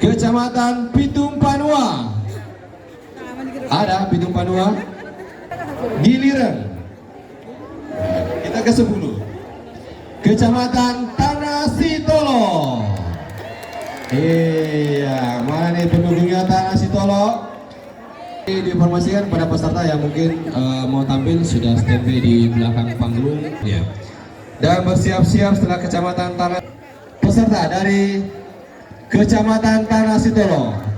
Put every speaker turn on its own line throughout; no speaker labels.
Kecamatan Pitung Panua. Ada Pitung Panua. Giliran. Kita ke 10. Kecamatan Tanah Sitolo. Iya, mana nih penduduknya Tanah Sitolo? Diinformasikan pada peserta yang mungkin mau tampil sudah standby di belakang panggung. Ya. Dan bersiap-siap setelah Kecamatan Tanah. Peserta dari Kecamatan Tanah Sitolo.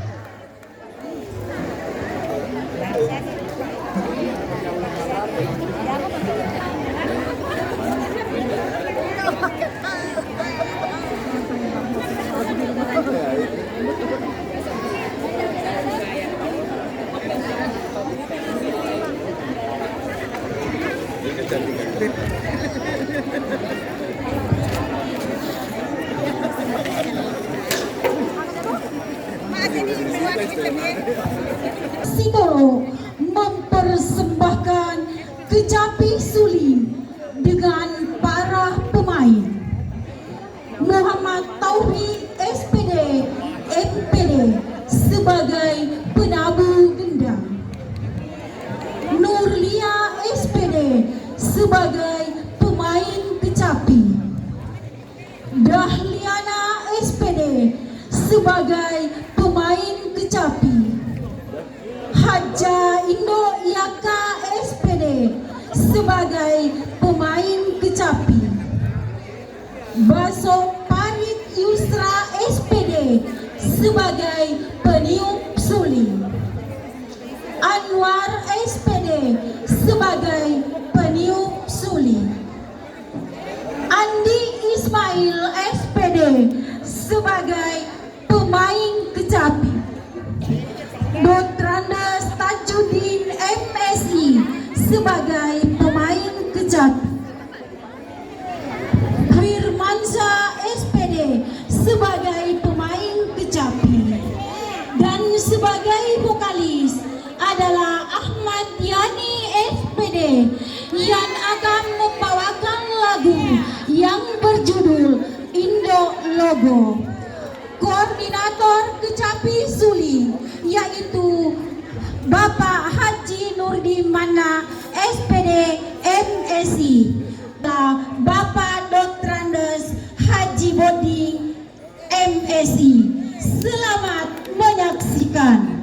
Sitolo mempersembahkan Kecapi Suling dengan para pemain Muhammad Tauhid SPD MPD sebagai penabuh gendang, Nurlia SPD sebagai pemain kecapi, Dahliana SPD sebagai pemain kecapi, Haja Indo Yaka SPD sebagai pemain kecapi, Baso Parit Yusra SPD sebagai peniup suling, Anwar SPD sebagai peniup suling, Andi Ismail SPD sebagai pemain kecapi, Dotrandas Tajudin MSI sebagai pemain kecapi, Firmansyah SPD sebagai pemain kecapi, dan sebagai vokalis adalah Ahmad Yani SPD yang akan membawakan lagu yang berjudul Indo Logo. Koordinator Kecapi Suling yaitu Bapak Haji Nurdi Mana SPD MSI, Bapak Dotrandes Haji Boding MSI. Selamat menyaksikan.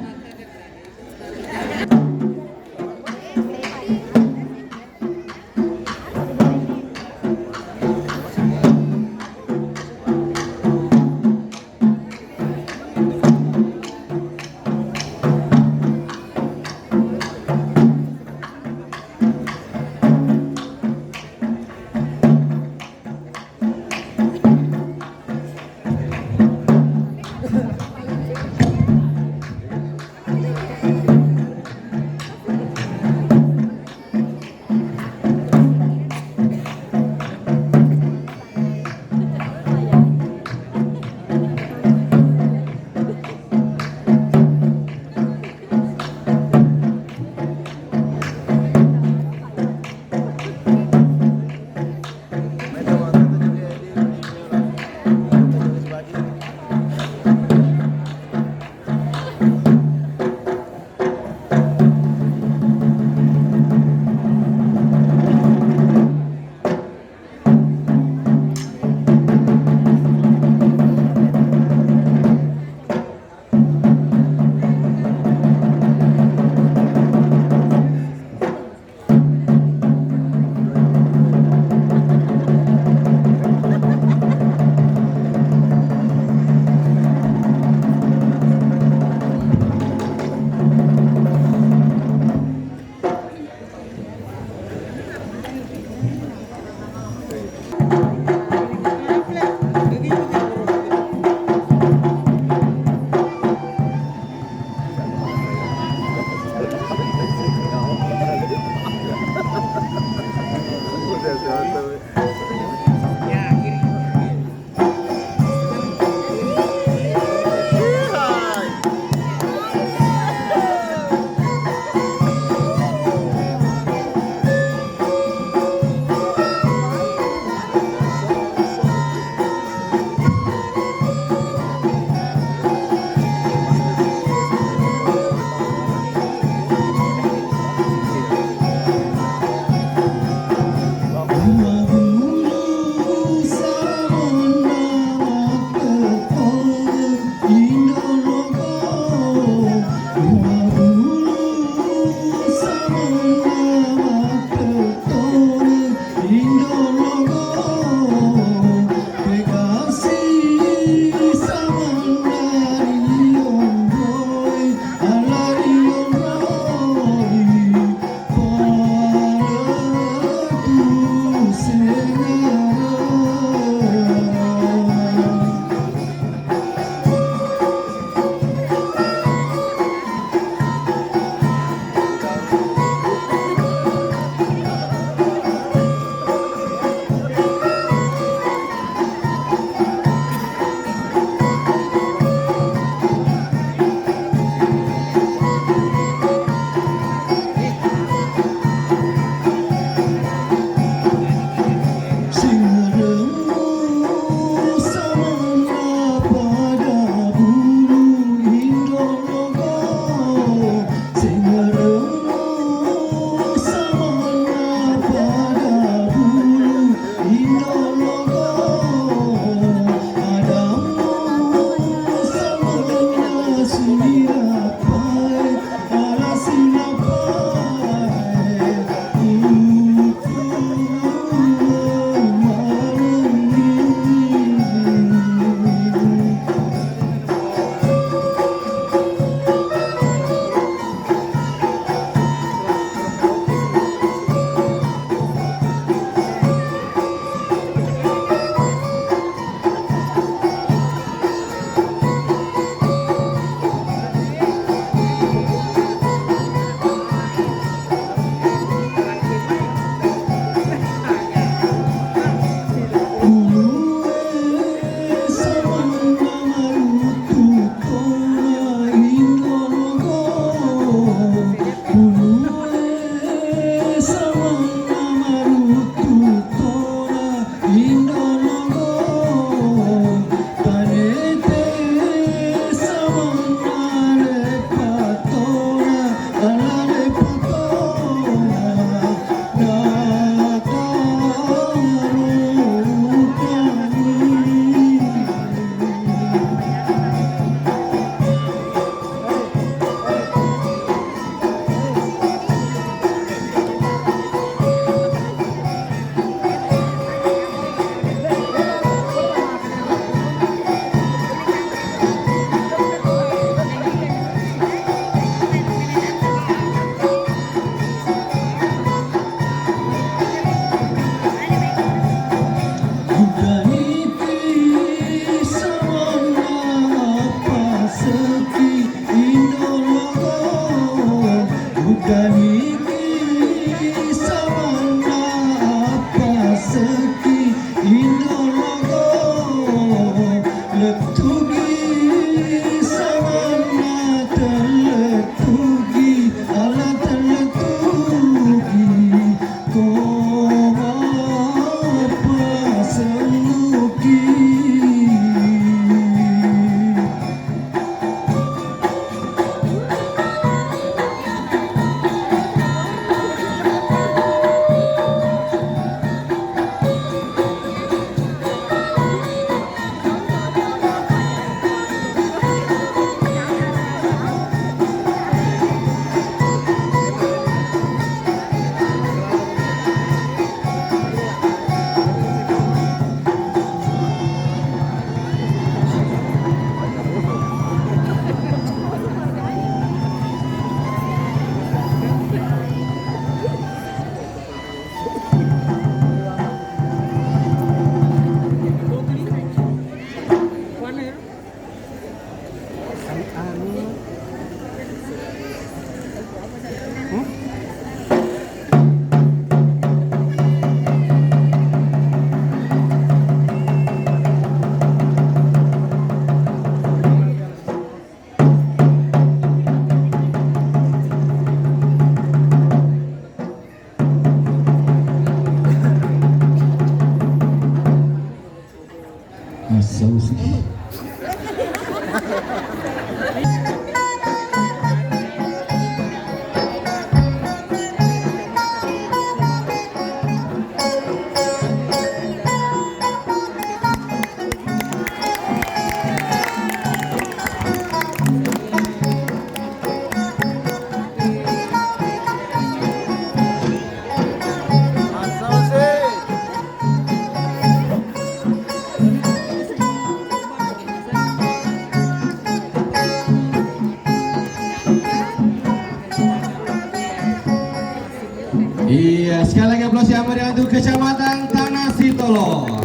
Iya, sekali lagi aplaus yang meriah untuk Kecamatan Tanah Sitolo.